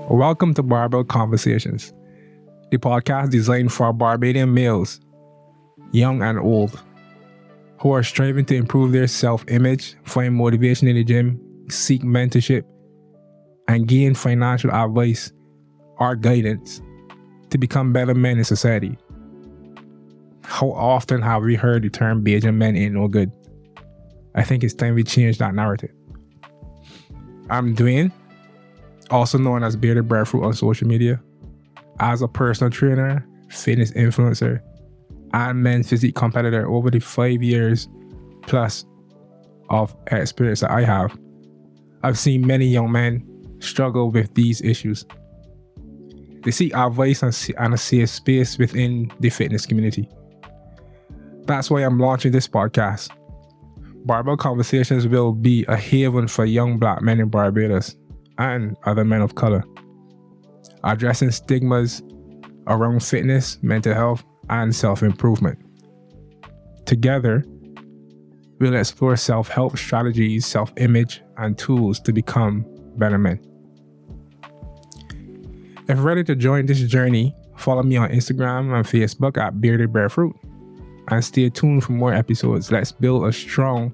Welcome to Barbell Conversations, the podcast designed for Barbadian males, young and old, who are striving to improve their self-image, find motivation in the gym, seek mentorship, and gain financial advice or guidance to become better men in society. How often have we heard the term Bajan men ain't no good? I think it's time we change that narrative. I'm Dwayne, also known as Bearded Breadfruit on social media, as a personal trainer, fitness influencer, and men's physique competitor. Over the 5 years plus of experience that I have, I've seen many young men struggle with these issues. They seek advice and a safe space within the fitness community. That's why I'm launching this podcast. Barbell Conversations will be a haven for young black men in Barbados and other men of color, addressing stigmas around fitness, mental health, and self-improvement. Together, we'll explore self-help strategies, self-image, and tools to become better men. If you're ready to join this journey, follow me on Instagram and Facebook at Bearded Breadfruit, and stay tuned for more episodes. Let's build a strong,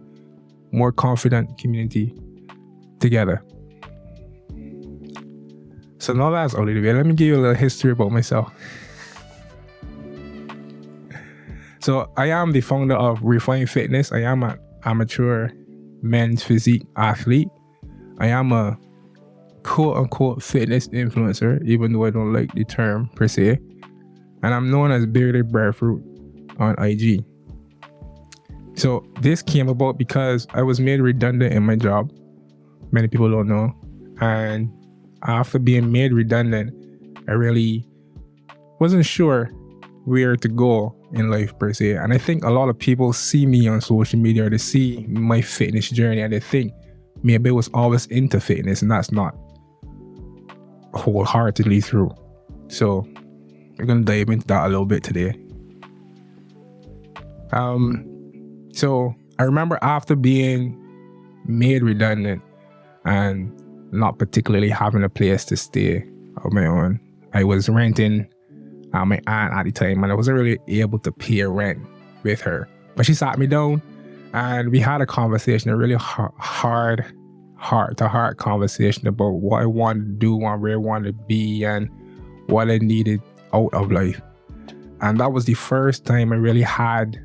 more confident community together. So now that's all the way. Let me give you a little history about myself. So I am the founder of Redefining Fitness. I am an amateur men's physique athlete. I am a quote-unquote fitness influencer, even though I don't like the term per se. And I'm known as Bearded Breadfruit on IG. So this came about because I was made redundant in my job. Many people don't know. And after being made redundant, I really wasn't sure where to go in life per se. And I think a lot of people see me on social media, or they see my fitness journey, and they think maybe I was always into fitness, and that's not wholeheartedly true. So we're going to dive into that a little bit today. So I remember after being made redundant and not particularly having a place to stay of my own, I was renting at my aunt at the time, and I wasn't really able to pay rent with her. But she sat me down and we had a conversation, a really heart-to-heart conversation about what I wanted to do and where I wanted to be and what I needed out of life. And that was the first time I really had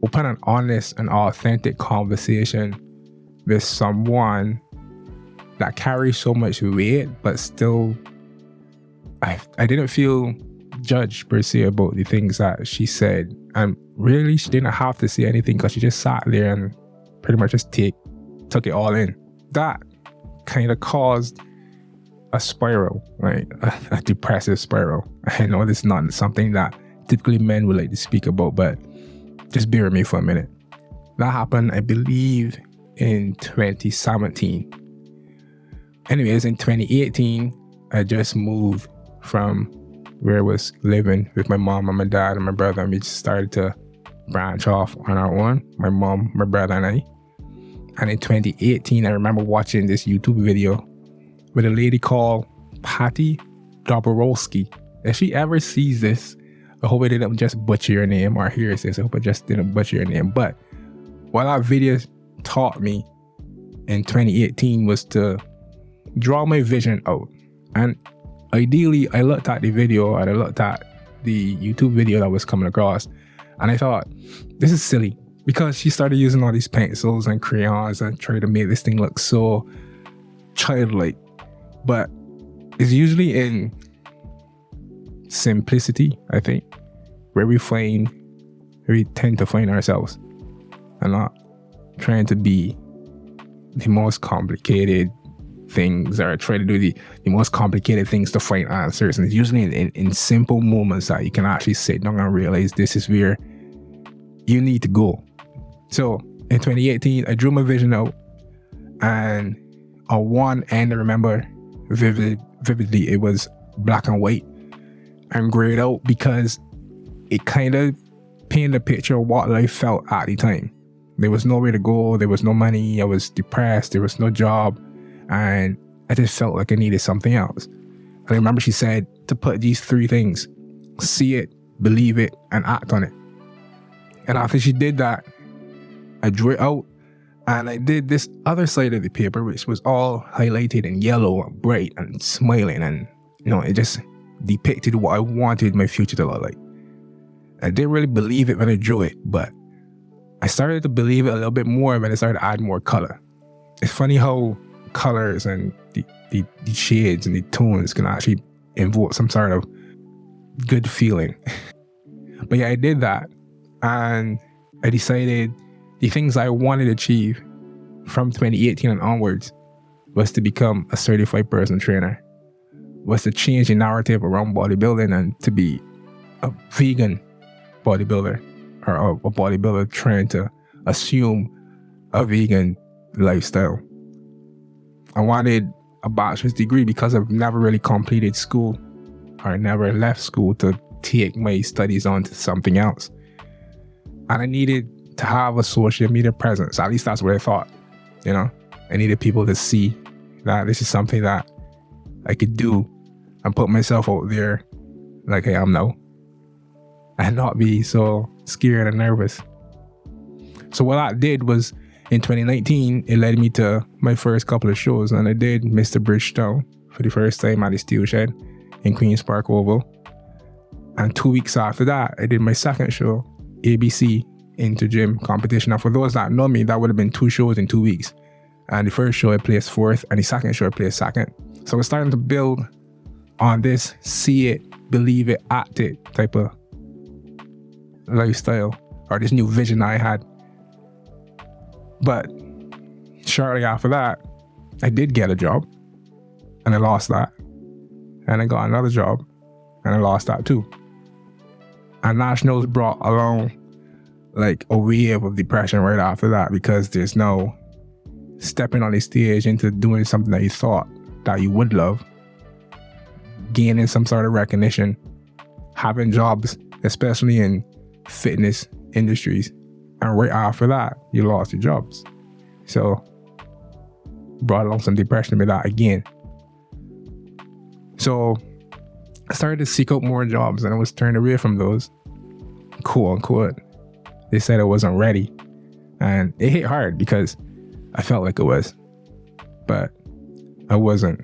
open and honest and authentic conversation with someone that carries so much weight, but still I didn't feel judged per se about the things that she said. And really, she didn't have to say anything because she just sat there and pretty much just took it all in. That kind of caused a spiral, right? A depressive spiral. I know this is not something that typically men would like to speak about, but just bear with me for a minute. That happened, I believe, in 2017. Anyways, in 2018, I just moved from where I was living with my mom and my dad and my brother, and we just started to branch off on our own, my mom, my brother, and I. And in 2018, I remember watching this YouTube video with a lady called Patty Dobrowski. If she ever sees this, I hope I didn't just butcher your name, or hears this. I hope I just didn't butcher your name. But what that video taught me in 2018 was to draw my vision out. And ideally, I looked at the video and I looked at the YouTube video that was coming across, and I thought, this is silly, because she started using all these pencils and crayons and tried to make this thing look so childlike. But it's usually in simplicity, I think, where we tend to find ourselves, and not trying to be the most complicated things, or try to do the most complicated things to find answers. And it's usually in simple moments that you can actually sit down and realize this is where you need to go. So in 2018, I drew my vision out, and on one end, I remember vividly, it was black and white and grayed out, because it kind of painted a picture of what life felt at the time. There was nowhere to go, there was no money, I was depressed, there was no job, and I just felt like I needed something else. And I remember she said to put these 3 things: see it, believe it, and act on it. And after she did that, I drew it out and I did this other side of the paper, which was all highlighted in yellow and bright and smiling. And, it just depicted what I wanted my future to look like. I didn't really believe it when I drew it, but I started to believe it a little bit more when I started to add more color. It's funny how colors and the shades and the tones can actually invoke some sort of good feeling. But yeah, I did that, and I decided the things I wanted to achieve from 2018 and onwards was to become a certified personal trainer, was to change the narrative around bodybuilding and to be a vegan bodybuilder, or a bodybuilder trying to assume a vegan lifestyle. I wanted a bachelor's degree because I've never really completed school or never left school to take my studies on to something else. And I needed to have a social media presence. At least that's what I thought. I needed people to see that this is something that I could do and put myself out there like I am now, and not be so scared and nervous. So what I did was, in 2019, it led me to my first couple of shows, and I did Mr. Bridgetown for the first time at the Steel Shed in Queen's Park Oval. And 2 weeks after that, I did my second show, ABC Into Gym competition. Now, for those that know me, that would have been 2 shows in 2 weeks. And the first show I placed 4th, and the second show I placed 2nd. So we're starting to build on this see it, believe it, act it type of lifestyle, or this new vision I had. But shortly after that, I did get a job, and I lost that. And I got another job, and I lost that too. And nationals brought along like a wave of depression right after that, because there's no stepping on the stage into doing something that you thought that you would love, gaining some sort of recognition, having jobs, especially in fitness industries. And right after that, you lost your jobs. So brought along some depression with that again. So I started to seek out more jobs, and I was turned away from those, quote unquote. They said I wasn't ready. And it hit hard because I felt like it was, but I wasn't.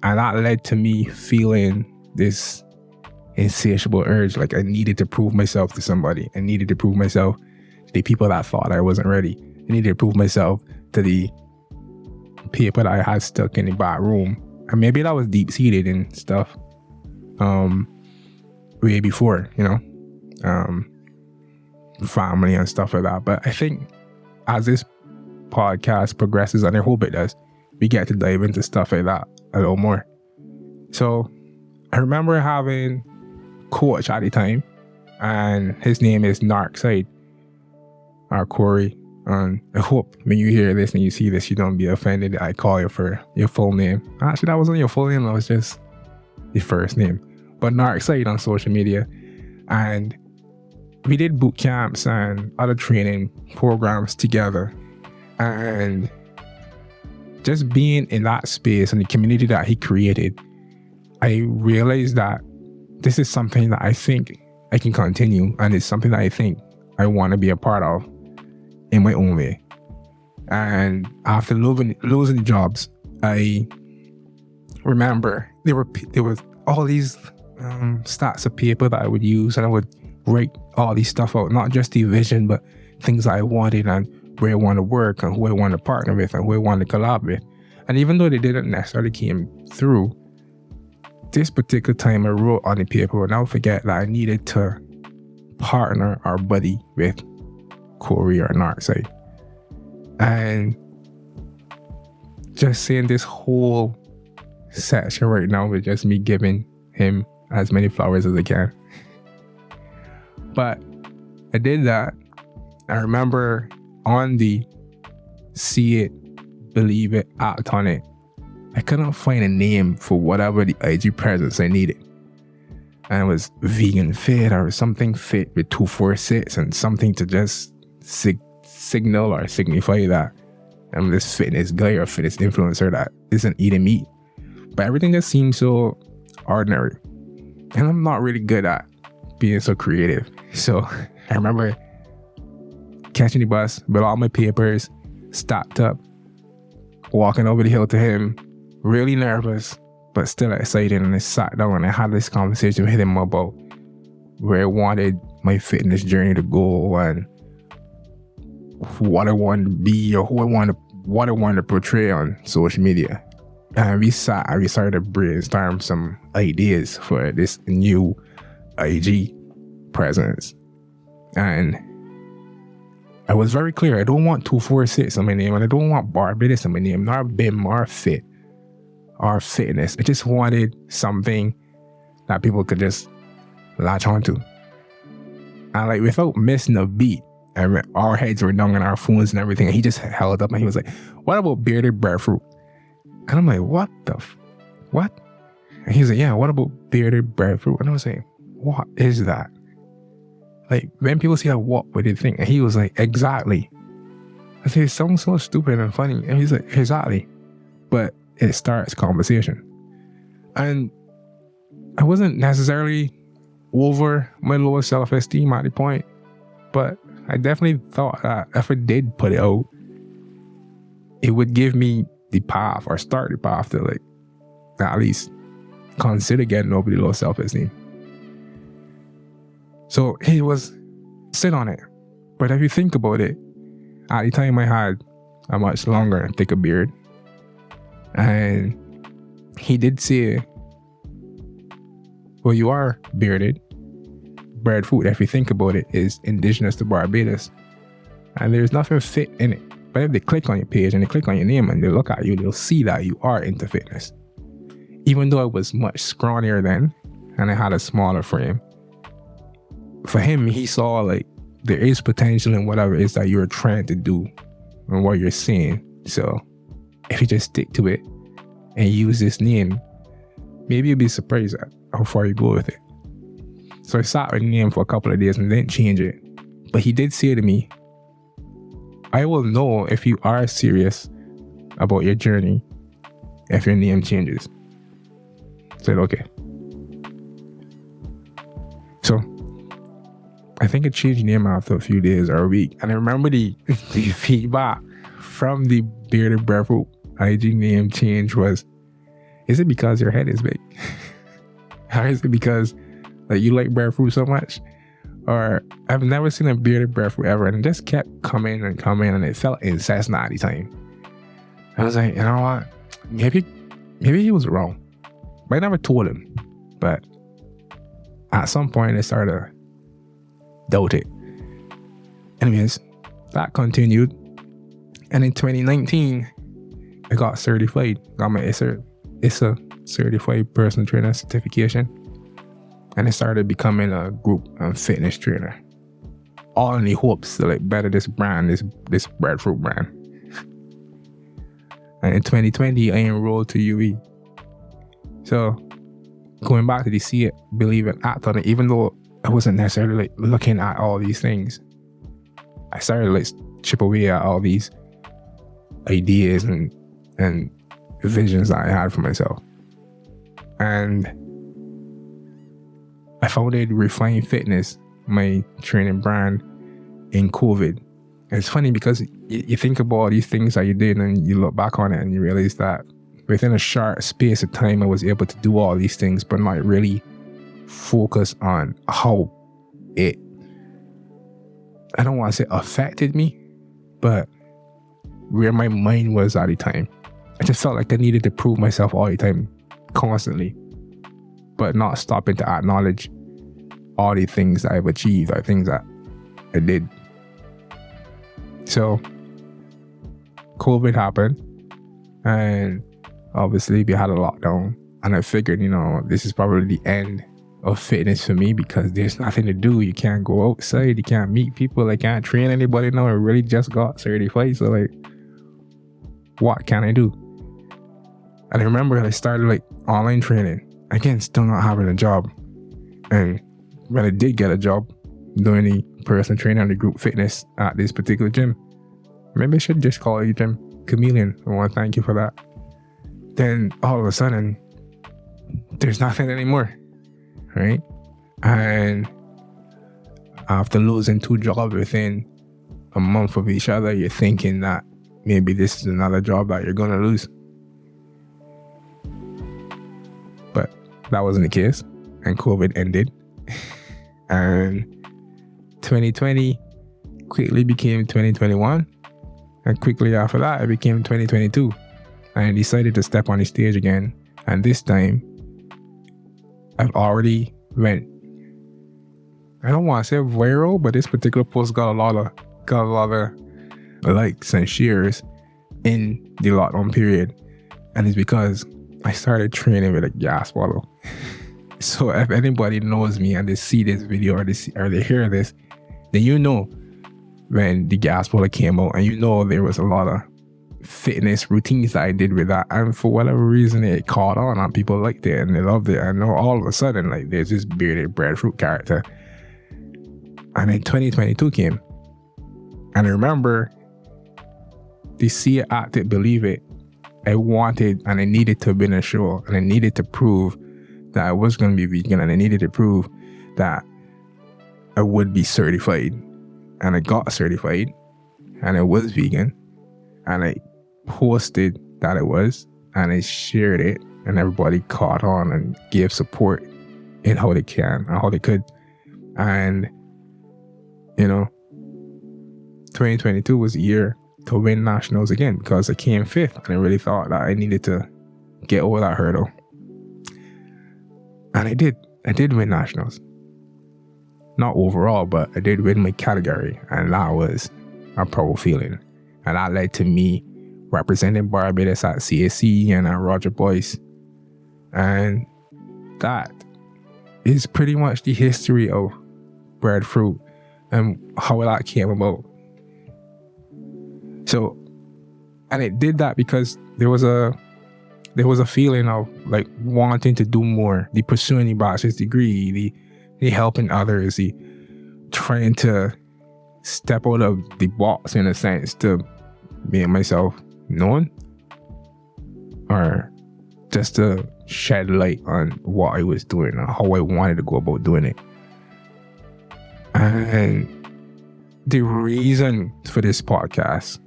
And that led to me feeling this insatiable urge, like I needed to prove myself to somebody. I needed to prove myself to the people that thought I wasn't ready. I needed to prove myself to the people that I had stuck in the back room. And maybe that was deep-seated and stuff way before, family and stuff like that. But I think as this podcast progresses, and I hope it does, we get to dive into stuff like that a little more. So I remember having a coach at the time, and his name is Narkside, or Corey. And I hope when you hear this and you see this, you don't be offended that I call you for your full name. Actually, that wasn't your full name, that was just the first name. But Narkside on social media. And we did boot camps and other training programs together. And just being in that space and the community that he created, I realized that this is something that I think I can continue, and it's something that I think I want to be a part of in my own way. And after losing jobs, I remember there was all these stacks of paper that I would use, and I would write all these stuff out, not just the vision, but things that I wanted and where I want to work and who I want to partner with and who I want to collab with. And even though they didn't necessarily came through, this particular time I wrote on the paper, and I'll forget that I needed to partner or buddy with Corey or Narkside. And just saying this whole section right now with just me giving him as many flowers as I can. But I did that. I remember on the see it, believe it, act on it, I couldn't find a name for whatever the IG presence I needed. And it was vegan fit or something fit with 246 and something to just signal or signify that I'm this fitness guy or fitness influencer that isn't eating meat. But everything just seemed so ordinary. And I'm not really good at being so creative. So I remember catching the bus with all my papers stacked up, walking over the hill to him, really nervous, but still excited. And I sat down and I had this conversation with him about where I wanted my fitness journey to go and what I wanted to be or what I wanted to portray on social media. And we started to brainstorm some ideas for this new IG presence. And I was very clear. I don't want 246 on my name, and I don't want Barbados on my name, nor BIM or fit or fitness. I just wanted something that people could just latch onto. And like without missing a beat, and our heads were down on our phones and everything, and he just held up and he was like, "What about Bearded Breadfruit?" And I'm like, "What the what?" And he's like, "Yeah, what about Bearded Breadfruit?" And I was like, "What is that?" Like, when people say that, what would they think? And he was like, "Exactly." I said, "It sounds so stupid and funny." And he's like, "Exactly." But it starts conversation. And I wasn't necessarily over my lower self-esteem at the point, but I definitely thought that if I did put it out, it would give me the path or start the path to like at least consider getting over the low self-esteem. So he was sit on it. But if you think about it, at the time I had a much longer and thicker beard. And he did say, "Well, you are bearded. Breadfruit, if you think about it, is indigenous to Barbados. And there's nothing fit in it. But if they click on your page and they click on your name and they look at you, they'll see that you are into fitness." Even though I was much scrawnier then and I had a smaller frame, for him, he saw like there is potential in whatever it is that you're trying to do and what you're saying. So if you just stick to it and use this name, maybe you'll be surprised at how far you go with it. So I sat with the name for a couple of days and didn't change it. But he did say to me, "I will know if you are serious about your journey if your name changes." I said, "Okay." So I think I changed the name after a few days or a week. And I remember the feedback from the Bearded Breadfruit IG name change was, "Is it because your head is big?" Or is it because like you like breadfruit so much? Or I've never seen a bearded breadfruit ever, and it just kept coming and coming, and it felt incessant at the time. I was like, you know what? Maybe he was wrong. But I never told him. But at some point I started to doubt it. Anyways, that continued. And in 2019, I got certified. Got my ISA certified personal trainer certification. And I started becoming a group and fitness trainer. All in the hopes to like better this brand, this breadfruit brand. And in 2020, I enrolled to UE. So going back to the see it, believe it, act on it, even though I wasn't necessarily like looking at all these things, I started like chip away at all these ideas and visions that I had for myself. And I founded Redefining Fitness, my training brand, in COVID. And it's funny because you think about all these things that you did and you look back on it and you realize that within a short space of time, I was able to do all these things, but not really focus on how it, I don't want to say affected me, but where my mind was at the time. I just felt like I needed to prove myself all the time, constantly, but not stopping to acknowledge all the things that I've achieved or things that I did. So COVID happened and obviously we had a lockdown, and I figured, this is probably the end of fitness for me because there's nothing to do. You can't go outside, you can't meet people, I can't train anybody now. I really just got certified, so like, what can I do? And I remember I started like online training. Again, still not having a job. And when I did get a job doing the personal training and the group fitness at this particular gym, maybe I should just call it Gym Chameleon. I want to thank you for that. Then all of a sudden, there's nothing anymore, right? And after losing 2 jobs within a month of each other, you're thinking that maybe this is another job that you're going to lose. But that wasn't the case, and COVID ended. And 2020 quickly became 2021, and quickly after that, it became 2022. And I decided to step on the stage again, and this time, I've already went, I don't want to say viral, but this particular post got a lot of likes and shares in the lockdown period. And it's because I started training with a gas bottle. So if anybody knows me and they see this video or they hear this, then you know when the gas bottle came out, and you know there was a lot of fitness routines that I did with that, and for whatever reason it caught on and people liked it and they loved it. And now all of a sudden, like, there's this Bearded Breadfruit character. And then 2022 came, and I remember, to see it, act it, believe it, I wanted and I needed to have been a show, and I needed to prove that I was going to be vegan, and I needed to prove that I would be certified. And I got certified, and I was vegan, and I posted that I was, and I shared it, and everybody caught on and gave support in how they can and how they could. And 2022 was a year to win nationals again, because I came 5th, and I really thought that I needed to get over that hurdle. And I did win nationals. Not overall, but I did win my category, and that was a proud feeling. And that led to me representing Barbados at CAC and at Roger Boyce. And that is pretty much the history of Breadfruit and how that came about. So, and it did that because there was a feeling of like wanting to do more, the pursuing the bachelor's degree, the helping others, the trying to step out of the box in a sense to make myself known, or just to shed light on what I was doing and how I wanted to go about doing it. And the reason for this podcast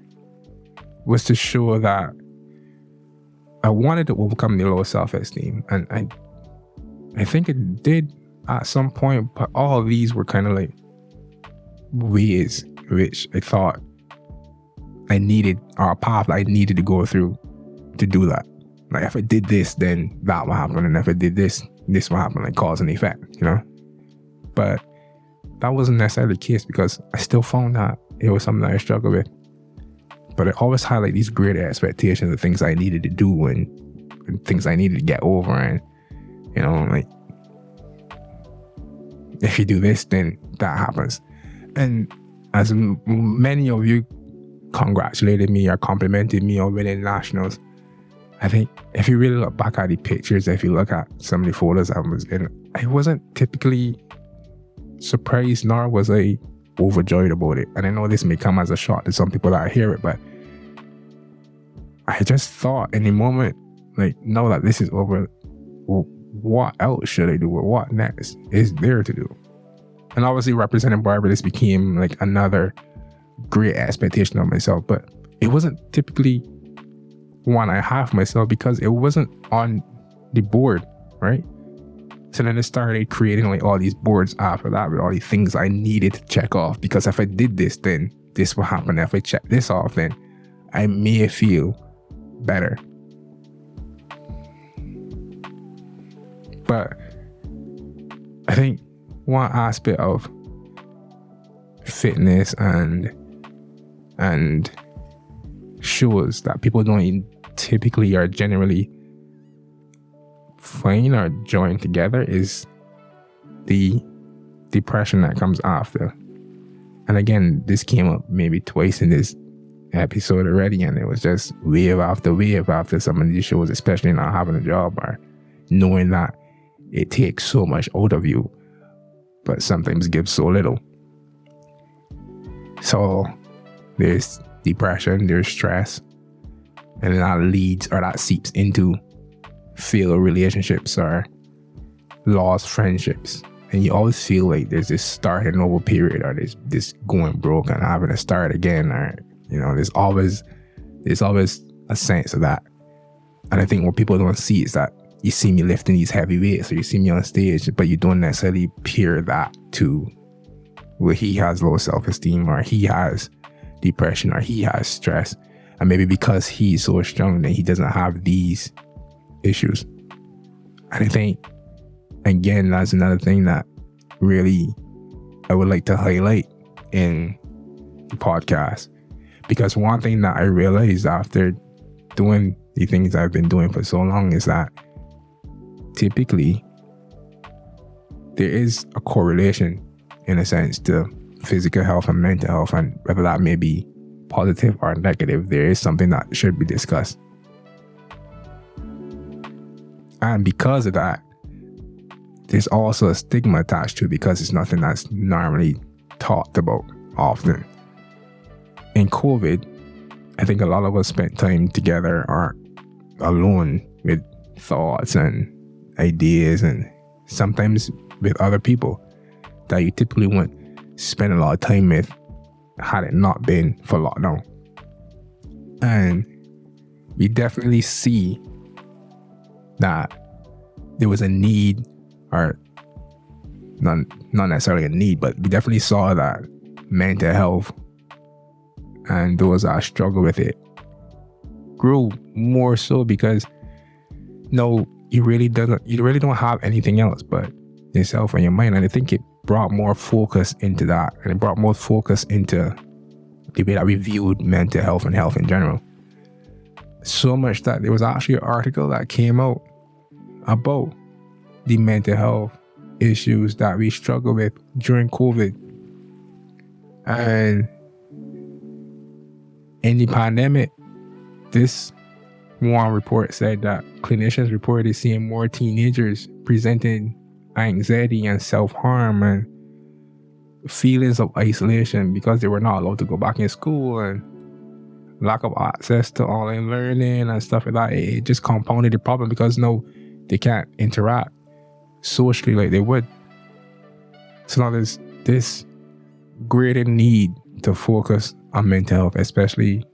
was to show that I wanted to overcome the low self-esteem, and I think it did at some point, but all of these were kind of like ways which I thought I needed, or a path I needed to go through to do that. Like, if I did this, then that will happen, and if I did this will happen, like cause and effect, But that wasn't necessarily the case, because I still found that it was something that I struggled with. But I always had like these greater expectations of things I needed to do and things I needed to get over, and like, if you do this, then that happens. And as many of you congratulated me or complimented me on winning nationals, I think if you really look back at the pictures, if you look at some of the photos I was in, I wasn't typically surprised, nor was I overjoyed about it. And I know this may come as a shock to some people that hear it, but I just thought in the moment, like, now that this is over, well, what else should I do, or what next is there to do? And obviously representing Barbados became like another great expectation of myself, but it wasn't typically one I have for myself, because it wasn't on the board, right? So then I started creating like all these boards after that with all the things I needed to check off, because if I did this, then this will happen. If I check this off, then I may feel better. But I think one aspect of fitness and shows that people don't typically or generally find or join together is the depression that comes after. And again, this came up maybe twice in this episode already, and it was just wave after some of these shows, especially not having a job or knowing that it takes so much out of you, but sometimes gives so little. So there's depression, there's stress, and that leads or that seeps into failed relationships or lost friendships. And you always feel like there's this starting over period, or there's this going broke and having to start again, or, there's always a sense of that. And I think what people don't see is that you see me lifting these heavy weights, or you see me on stage, but you don't necessarily peer that to where he has low self-esteem, or he has depression, or he has stress. And maybe because he's so strong, then he doesn't have these issues. And I think, again, that's another thing that really I would like to highlight in the podcast. Because one thing that I realized after doing the things I've been doing for so long is that typically there is a correlation, in a sense, to physical health and mental health, and whether that may be positive or negative, there is something that should be discussed. And because of that, there's also a stigma attached to it, because it's nothing that's normally talked about often. In COVID, I think a lot of us spent time together or alone with thoughts and ideas, and sometimes with other people that you typically wouldn't spend a lot of time with had it not been for lockdown. And we definitely see that there was a need, or not necessarily a need, but we definitely saw that mental health and those that struggle with it grew more so, because you really don't have anything else but yourself and your mind. And I think it brought more focus into that, and it brought more focus into the way that we viewed mental health and health in general. So much that there was actually an article that came out about the mental health issues that we struggle with during COVID. And in the pandemic, this one report said that clinicians reported seeing more teenagers presenting anxiety and self-harm and feelings of isolation because they were not allowed to go back in school, and lack of access to online learning and stuff like that. It just compounded the problem, because they can't interact socially like they would. So now there's this greater need to focus on mental health, especially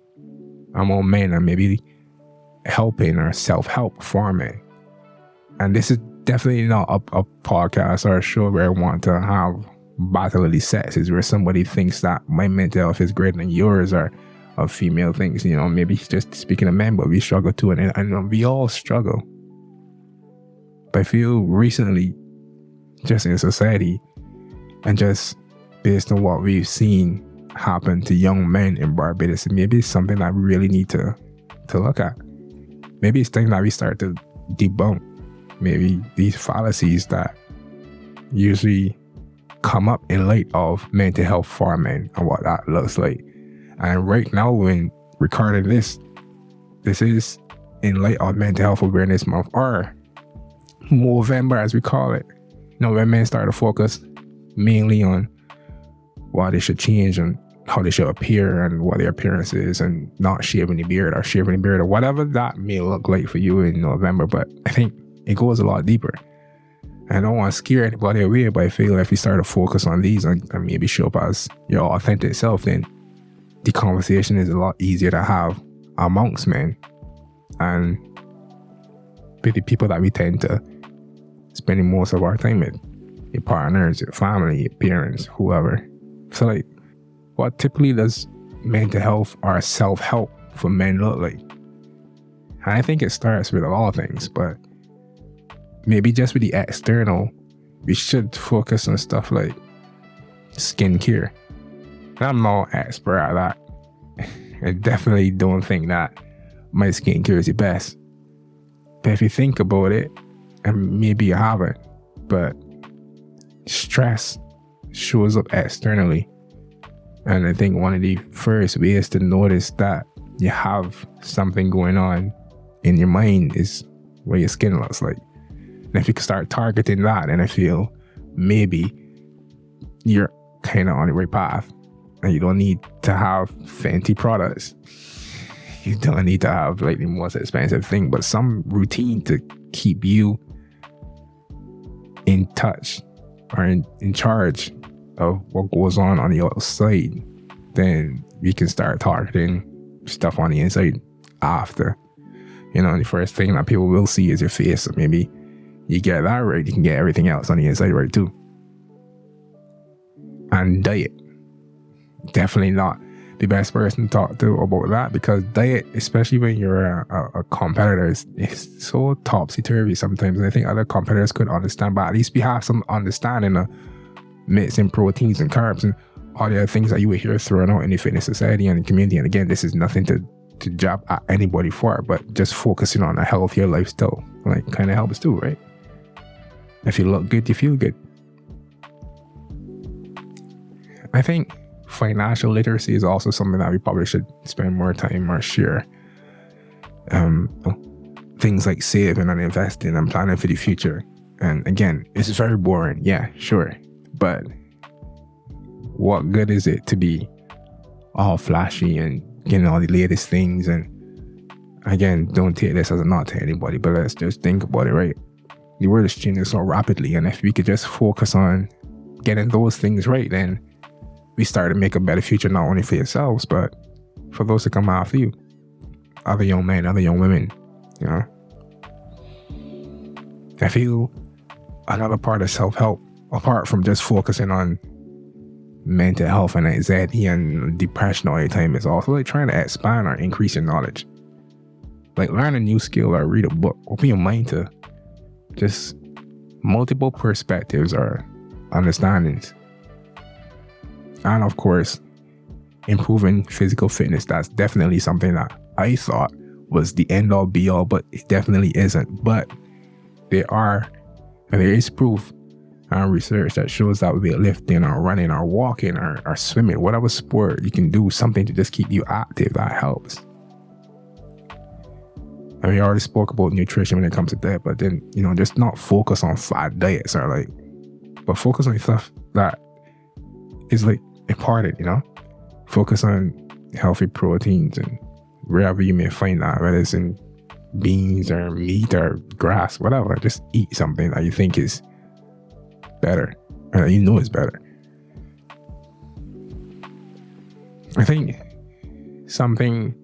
among men, and maybe helping or self-help for men. And this is definitely not a podcast or a show where I want to have battle of the sexes, where somebody thinks that my mental health is greater than yours, or of female things. Maybe just speaking of men, but we struggle too, and we all struggle. But I feel recently, just in society, and just based on what we've seen happen to young men in Barbados, maybe it's something that we really need to look at. Maybe it's things that we start to debunk. Maybe these fallacies that usually come up in light of mental health for men and what that looks like. And right now, when recording this is in light of Mental Health Awareness Month, or Movember as we call it. When men start to focus mainly on what they should change and how they should appear and what their appearance is, and not shaving the beard or whatever that may look like for you in November. But I think it goes a lot deeper. I don't want to scare anybody away, but I feel if you start to focus on these and maybe show up as your authentic self, then the conversation is a lot easier to have amongst men and with the people that we tend to spending most of our time with, your partners, your family, your parents, whoever. So what typically does mental health or self-help for men look like? And I think it starts with a lot of things, but maybe just with the external, we should focus on stuff like skincare. I'm not an expert at that. I definitely don't think that my skincare is the best. But if you think about it, and maybe you haven't, but stress shows up externally. And I think one of the first ways to notice that you have something going on in your mind is what your skin looks like. And if you can start targeting that, then I feel maybe you're kind of on the right path. And you don't need to have fancy products. You don't need to have the most expensive thing, but some routine to keep you in touch or in charge of what goes on the outside, then we can start targeting stuff on the inside after. The first thing that people will see is your face. So maybe you get that right, you can get everything else on the inside right too. And diet. Definitely not the best person to talk to about that, because diet, especially when you're a competitor, is so topsy-turvy sometimes. And I think other competitors could understand, but at least we have some understanding of mixing proteins and carbs and all the other things that you would hear thrown out in the fitness society and the community. And again, this is nothing to jab at anybody for, but just focusing on a healthier lifestyle kind of helps too, right? If you look good, you feel good. I think financial literacy is also something that we probably should spend more time or share. Things like saving and investing and planning for the future. And again, it's very boring. Yeah, sure. But what good is it to be all flashy and getting all the latest things? And again, don't take this as a knock to anybody, but let's just think about it, right? The world is changing so rapidly, and if we could just focus on getting those things right, then we start to make a better future, not only for yourselves, but for those that come after you. Other young men, other young women, I feel another part of self-help, apart from just focusing on mental health and anxiety and depression all the time, is also trying to expand or increase your knowledge. Learn a new skill or read a book. Open your mind to just multiple perspectives or understandings. And of course, improving physical fitness. That's definitely something that I thought was the end all be all, but it definitely isn't. But there is proof and research that shows that with lifting or running or walking or swimming, whatever sport, you can do something to just keep you active. That helps. And we already spoke about nutrition when it comes to that, but then, just not focus on fad diets but focus on stuff that is important, Focus on healthy proteins and wherever you may find that, whether it's in beans or meat or grass, whatever. Just eat something that you think is better, or that is better. I think something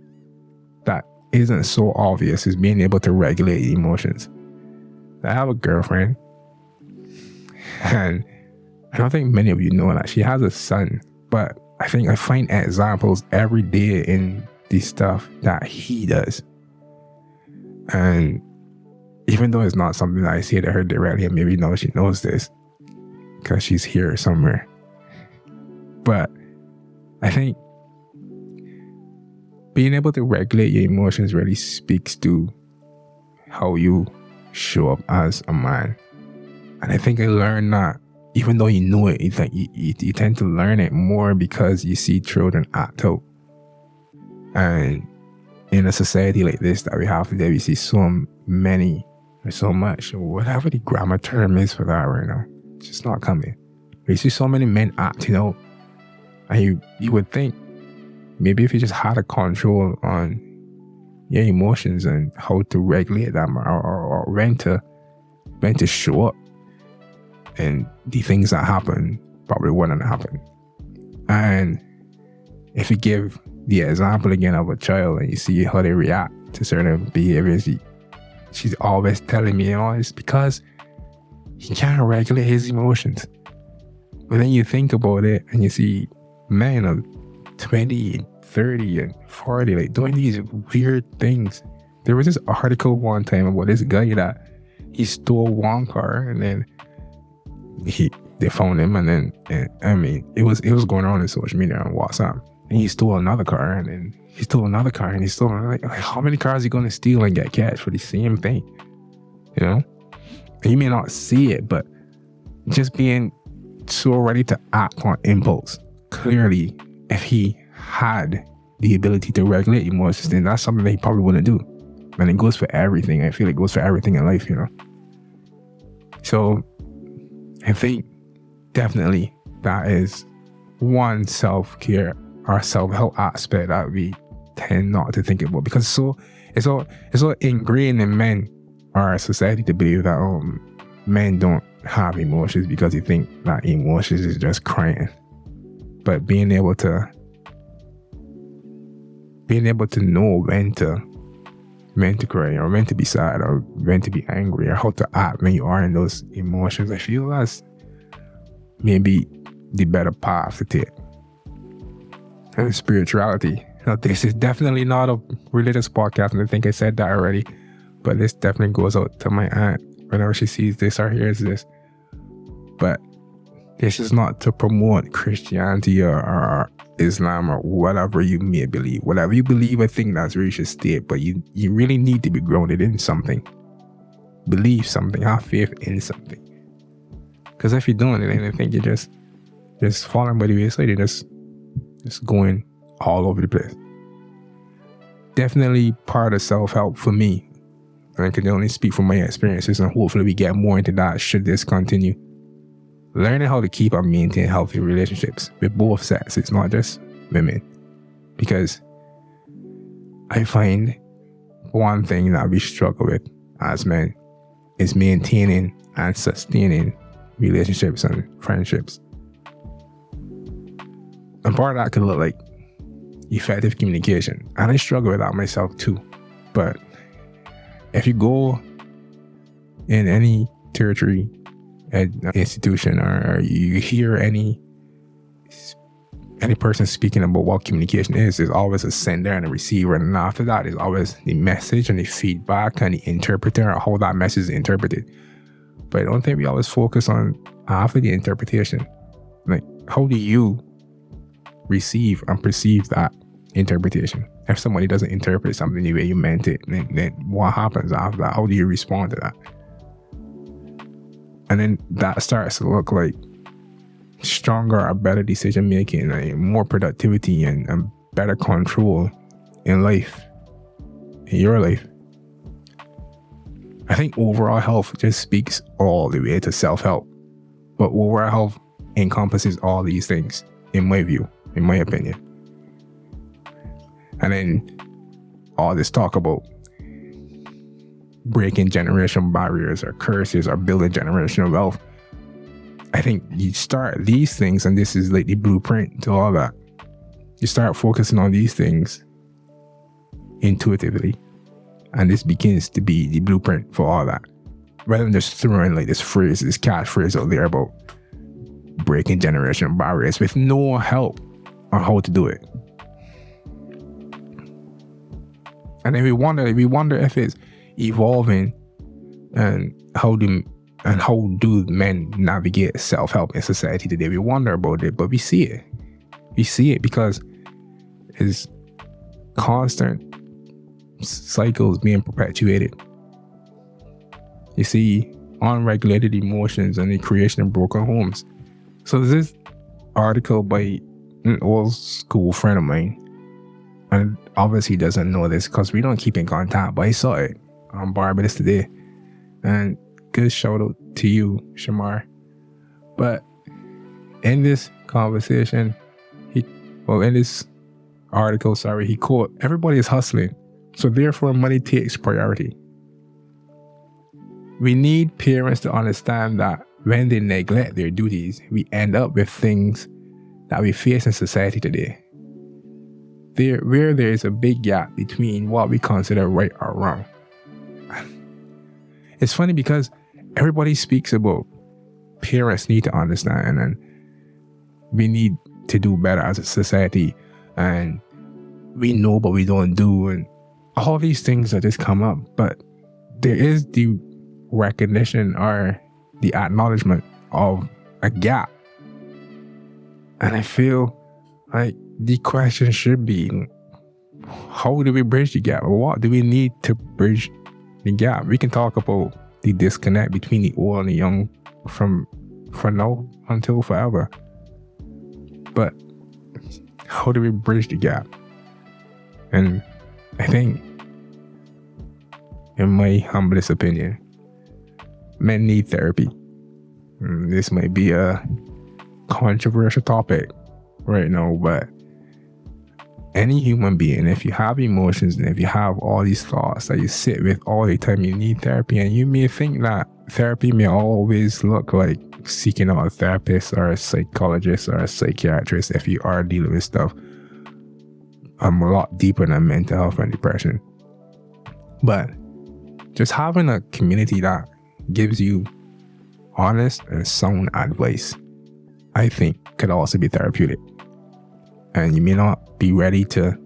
that isn't so obvious is being able to regulate emotions. I have a girlfriend, and I don't think many of you know that she has a son, but I think I find examples every day in the stuff that he does. And even though it's not something that I say to her directly, and maybe she knows this because she's here somewhere, but I think being able to regulate your emotions really speaks to how you show up as a man. And I think I learned that even though you know it, you tend to learn it more because you see children act out. And in a society like this that we have today, we see so much, whatever the grammar term is for that right now, it's just not coming. We see so many men acting out. And you would think, maybe if you just had a control on your emotions and how to regulate them or when to show up, and the things that happen probably wouldn't happen. And if you give the example again of a child and you see how they react to certain behaviors, she's always telling me, it's because he can't regulate his emotions. But then you think about it and you see men of 20 and 30 and 40 doing these weird things. There was this article one time about this guy that he stole one car, and then they found him, and then it was going on in social media on WhatsApp, and he stole another car, and then he stole another car, and he stole how many cars are you going to steal and get catch for the same thing? And you may not see it, but just being so ready to act on impulse. Clearly, if he had the ability to regulate emotions, then that's something that he probably wouldn't do. And it goes for everything. I feel it goes for everything in life, So I think definitely that is one self-care or self-help aspect that we tend not to think about, because it's so ingrained in men or our society to believe that men don't have emotions because you think that emotions is just crying. But being able to know when to cry or when to be sad or when to be angry or how to act when you are in those emotions, I feel that's maybe the better path to take. And spirituality. Now, this is definitely not a religious podcast, and I think I said that already, but this definitely goes out to my aunt whenever she sees this or hears this. But this is not to promote Christianity or Islam or whatever you may believe. Whatever you believe, I think that's where you should stay. But you really need to be grounded in something. Believe something. Have faith in something. Because if you don't, then I think you're just falling by the wayside. You're just going all over the place. Definitely part of self-help for me. And I can only speak from my experiences, and hopefully we get more into that should this continue. Learning how to keep and maintain healthy relationships with both sexes, not just women. Because I find one thing that we struggle with as men is maintaining and sustaining relationships and friendships. And part of that could look like effective communication. And I struggle with that myself too. But if you go in any tertiary institution or you hear any person speaking about what communication is, there's always a sender and a receiver, and after that is always the message and the feedback and the interpreter or how that message is interpreted. But I don't think we always focus on after the interpretation. Like, how do you receive and perceive that interpretation? If somebody doesn't interpret something the way you meant it, then what happens after that? How do you respond to that? And then that starts to look like stronger or better decision making, and more productivity and better control in life, in your life. I think overall health just speaks all the way to self-help. But overall health encompasses all these things, in my view, in my opinion. And then all this talk about breaking generational barriers or curses or building generational wealth. I think you start these things, and this is like the blueprint to all that. You start focusing on these things intuitively, and this begins to be the blueprint for all that. Rather than just throwing like this catchphrase out there about breaking generational barriers with no help on how to do it. And then we wonder if it's evolving, and how do men navigate self-help in society today. We wonder about it, but we see it because it's constant cycles being perpetuated. You see unregulated emotions and the creation of broken homes. So there's this article by an old school friend of mine, and obviously he doesn't know this because we don't keep in contact, but I saw it on Barbados today. And good shout out to you, Shamar. But in this conversation, in this article, he quote, "Everybody is hustling, so therefore money takes priority. We need parents to understand that when they neglect their duties, we end up with things that we face in society today. Where there is a big gap between what we consider right or wrong." It's funny because everybody speaks about parents need to understand, and we need to do better as a society, and we know but we don't do, and all these things that just come up. But there is the recognition or the acknowledgement of a gap, and I feel like the question should be, how do we bridge the gap? What do we need to bridge the gap? We can talk about the disconnect between the old and the young from now until forever. But how do we bridge the gap? And I think, in my humblest opinion, men need therapy. This might be a controversial topic right now, but any human being, if you have emotions and if you have all these thoughts that you sit with all the time, you need therapy. And you may think that therapy may always look like seeking out a therapist or a psychologist or a psychiatrist if you are dealing with stuff a lot deeper than mental health and depression. But just having a community that gives you honest and sound advice, I think could also be therapeutic. And you may not be ready to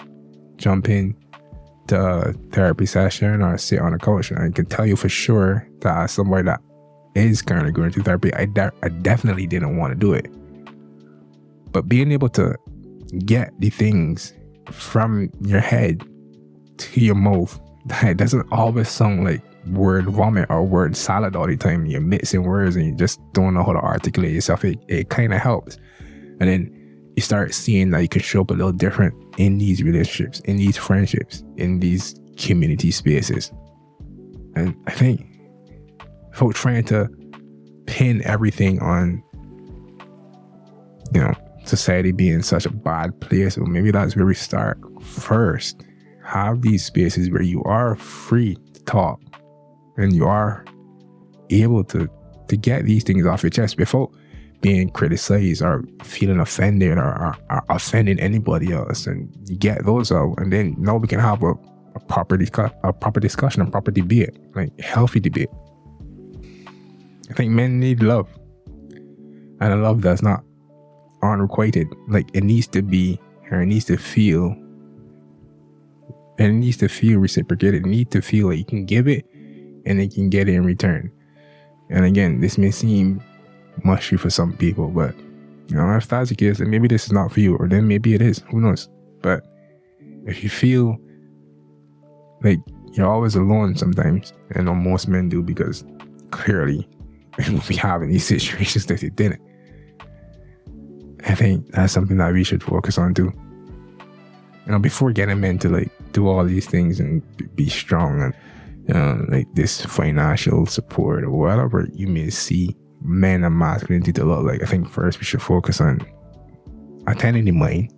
jump in to a therapy session or sit on a couch. And I can tell you for sure that as somebody that is currently going through therapy, I definitely didn't want to do it. But being able to get the things from your head to your mouth, that doesn't always sound like word vomit or word salad all the time. You're mixing words and you just don't know how to articulate yourself. It kind of helps. And then you start seeing that you can show up a little different in these relationships, in these friendships, in these community spaces. And I think without trying to pin everything on, society being such a bad place, or maybe that's where we start first. Have these spaces where you are free to talk and you are able to get these things off your chest without being criticized or feeling offended or offending anybody else. And you get those out, and then now we can have a proper discussion, a proper debate, like healthy debate. I think men need love, and a love that's not unrequited. Like it needs to be, or it needs to feel, and it needs to feel reciprocated. It needs to feel like you can give it and they can get it in return. And again, this may seem mushy for some people, but if that's the case, then maybe this is not for you, or then maybe it is. Who knows? But if you feel like you're always alone sometimes, and most men do, because clearly we having these situations that they didn't. I think that's something that we should focus on too. Before getting men to do all these things and be strong and like this financial support or whatever you may see men and masculinity to look like, I think first we should focus on attending the mind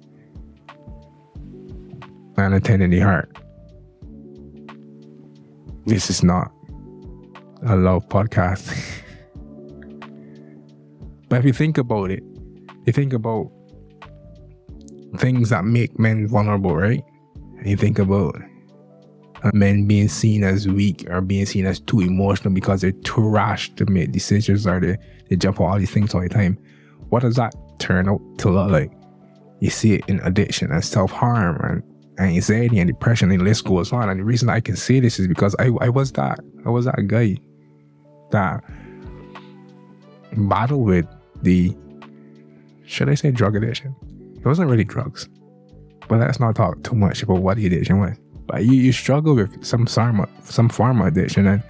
and attending the heart. This is not a love podcast. But if you think about it, you think about things that make men vulnerable, right? And you think about men being seen as weak or being seen as too emotional because they're too rash to make decisions, or they jump on all these things all the time. What does that turn out to look like? You see it in addiction and self-harm and anxiety and depression, and the list goes on. And the reason I can say this is because I was that guy that battled with the, should I say, drug addiction? It wasn't really drugs, but let's not talk too much about what the addiction was. But you struggle with some form of addiction, and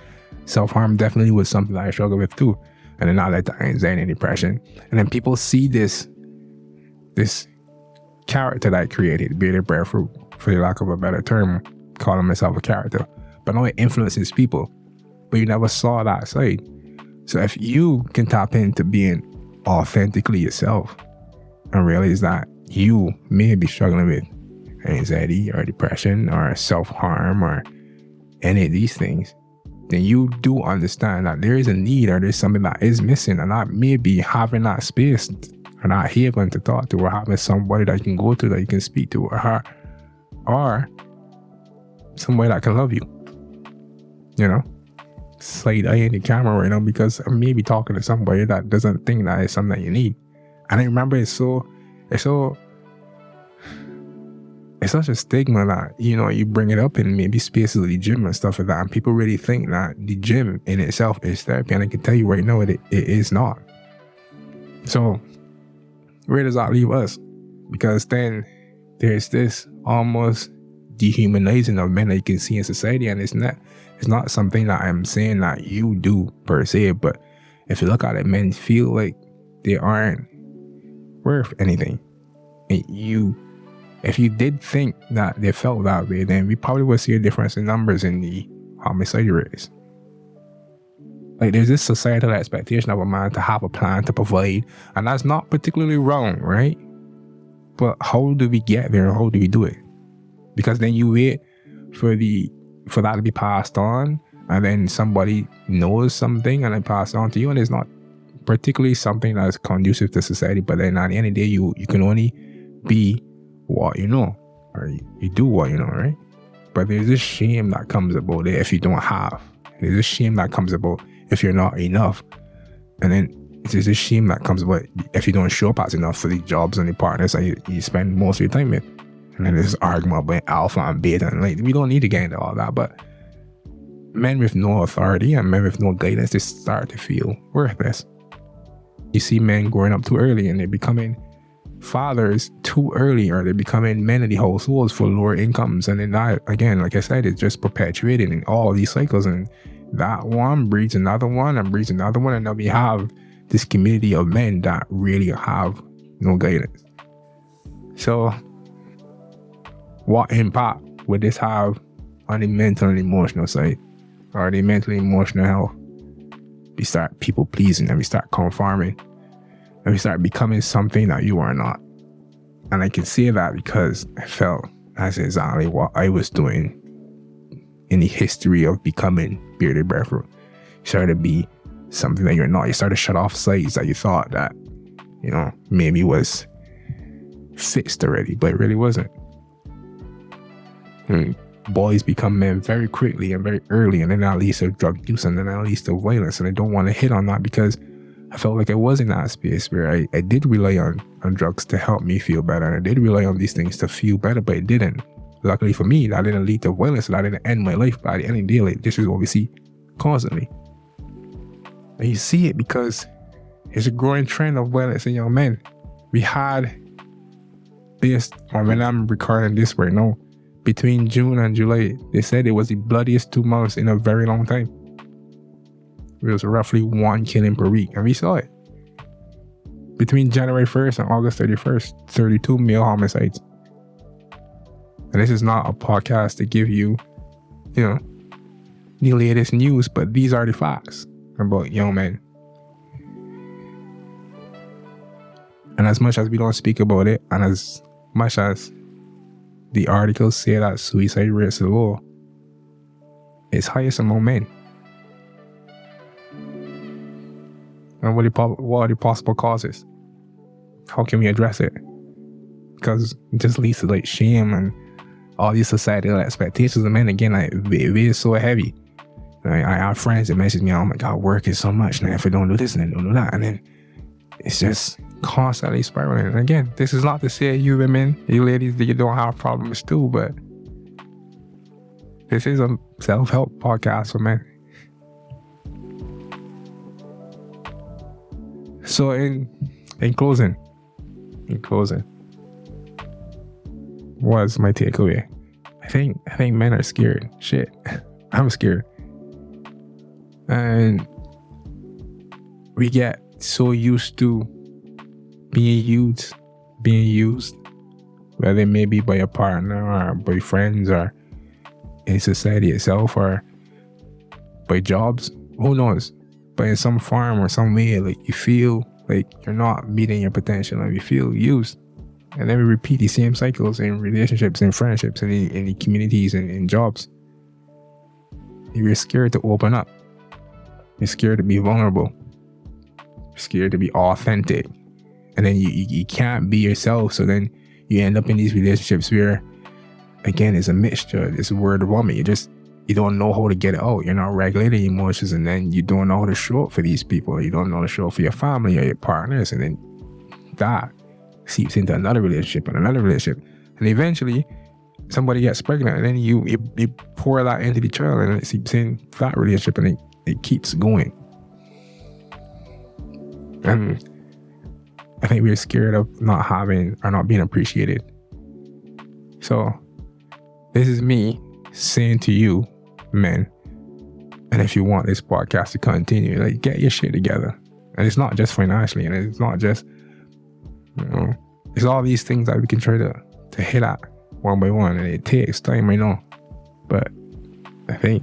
self-harm definitely was something that I struggled with too. And then I led to anxiety and depression. And then people see this character that I created, Bearded Breadfruit, for the lack of a better term, calling myself a character. But now it influences people, but you never saw that side. So if you can tap into being authentically yourself and realize that you may be struggling with anxiety or depression or self-harm or any of these things, then you do understand that there is a need, or there's something that is missing, and that maybe having that space or that haven to talk to, or having somebody that you can go to, that you can speak to, or somebody that can love you. Slight eye in the camera right now, because I may be talking to somebody that doesn't think that is something that you need. And I remember it's such a stigma that, you bring it up in maybe spaces of the gym and stuff like that, and people really think that the gym in itself is therapy. And I can tell you right now, it is not. So where does that leave us? Because then there's this almost dehumanizing of men that you can see in society, and it's not something that I'm saying that you do per se, but if you look at it, men feel like they aren't worth anything. And if you did think that they felt that way, then we probably would see a difference in numbers in the homicide rates. Like, there's this societal expectation of a man to have a plan, to provide, and that's not particularly wrong, right? But how do we get there? How do we do it? Because then you wait for that to be passed on, and then somebody knows something and they pass it on to you, and it's not particularly something that's conducive to society, but then at the end of the day, you can only be what you know, or you do what you know, right? But there's this shame that comes about it if you don't have. There's this shame that comes about if you're not enough. And then there's this shame that comes about if you don't show up as enough for the jobs and the partners that you spend most of your time with. And then there's this argument about alpha and beta, and like, we don't need to get into all that, but men with no authority and men with no guidance, they start to feel worthless. You see men growing up too early and they're becoming fathers too early, or they're becoming men of the households for lower incomes, and then that, again, like I said, it's just perpetuated in all of these cycles, and that one breeds another one and breeds another one, and then we have this community of men that really have no guidance. So what impact would this have on the mental and emotional side, or the mental and emotional health? We start people pleasing, and we start conforming, and we start becoming something that you are not. And I can say that because I felt that's exactly what I was doing in the history of becoming Bearded Breadfruit. You started to be something that you're not. You started to shut off sides that you thought that, maybe was fixed already, but it really wasn't. And boys become men very quickly and very early, and then that leads to drug use, and then that leads to violence. And I don't want to hit on that because I felt like I was in that space where I did rely on drugs to help me feel better, and I did rely on these things to feel better, but it didn't. Luckily for me, that didn't lead to violence, that didn't end my life. But at the end of the day, like, this is what we see constantly. And you see it because there's a growing trend of violence in young men. We had this, or when I'm recording this right now, between June and July, they said it was the bloodiest 2 months in a very long time. It was roughly 1 killing per week, and we saw it. Between January 1st and August 31st, 32 male homicides. And this is not a podcast to give you, the latest news, but these are the facts about young men. And as much as we don't speak about it, and as much as the articles say that suicide rates are low, it's highest among men. And what are the possible causes? How can we address it? Because it just leads to like shame and all these societal expectations of men. Again, like, it is so heavy. Like, I have friends that message me, oh my God, work is so much. Now if I don't do this and then don't do that, and then it's just constantly spiraling. And again, this is not to say you women, you ladies, that you don't have problems too, but this is a self-help podcast for men. So in closing, what's my takeaway? I think men are scared. Shit, I'm scared. And we get so used to being used, whether it may be by a partner or by friends or in society itself or by jobs, who knows? But in some form or some way, like, you feel like you're not meeting your potential and you feel used. And then we repeat the same cycles in relationships, in friendships, in the communities, and in jobs. You're scared to open up. You're scared to be vulnerable. You're scared to be authentic. And then you can't be yourself. So then you end up in these relationships where, again, it's a mixture. It's a word vomit. You don't know how to get it out. You're not regulating emotions, and then you don't know how to show up for these people. You don't know how to show up for your family or your partners, and then that seeps into another relationship and another relationship. And eventually, somebody gets pregnant, and then you pour that into the child, and it seeps in that relationship, and it keeps going. And I think we're scared of not having or not being appreciated. So this is me saying to you, men, and if you want this podcast to continue, like, get your shit together. And it's not just financially, and it's not just, it's all these things that we can try to hit at one by one, and it takes time, I know, but I think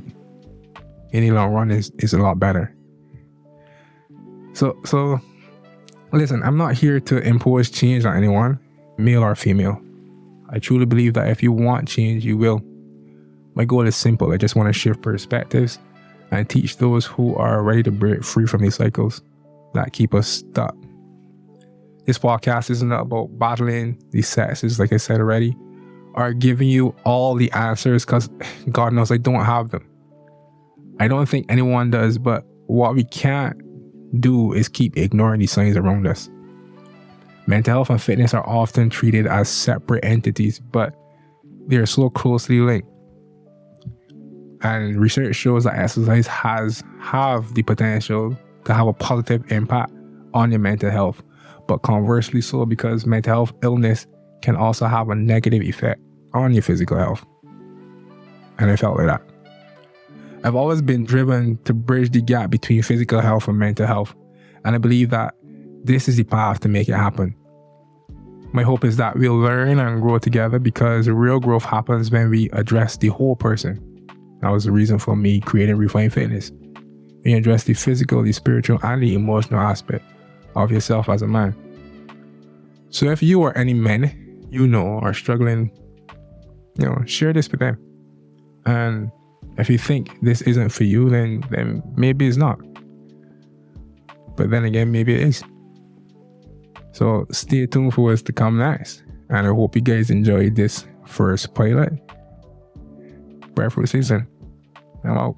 in the long run is a lot better. So listen, I'm not here to impose change on anyone, male or female. I truly believe that if you want change, you will. My goal is simple. I just want to shift perspectives and teach those who are ready to break free from these cycles that keep us stuck. This podcast isn't about battling these sexes, like I said already, or giving you all the answers, because God knows I don't have them. I don't think anyone does, but what we can't do is keep ignoring these signs around us. Mental health and fitness are often treated as separate entities, but they are so closely linked. And research shows that exercise have the potential to have a positive impact on your mental health, but conversely so, because mental health illness can also have a negative effect on your physical health. And I felt like that. I've always been driven to bridge the gap between physical health and mental health, and I believe that this is the path to make it happen. My hope is that we'll learn and grow together, because real growth happens when we address the whole person. That was the reason for me creating Redefining Fitness. We address the physical, the spiritual, and the emotional aspect of yourself as a man. So if you or any men you know are struggling, share this with them. And if you think this isn't for you, then maybe it's not. But then again, maybe it is. So stay tuned for what's to come next. And I hope you guys enjoyed this first pilot. Breadfruit season. I'm out.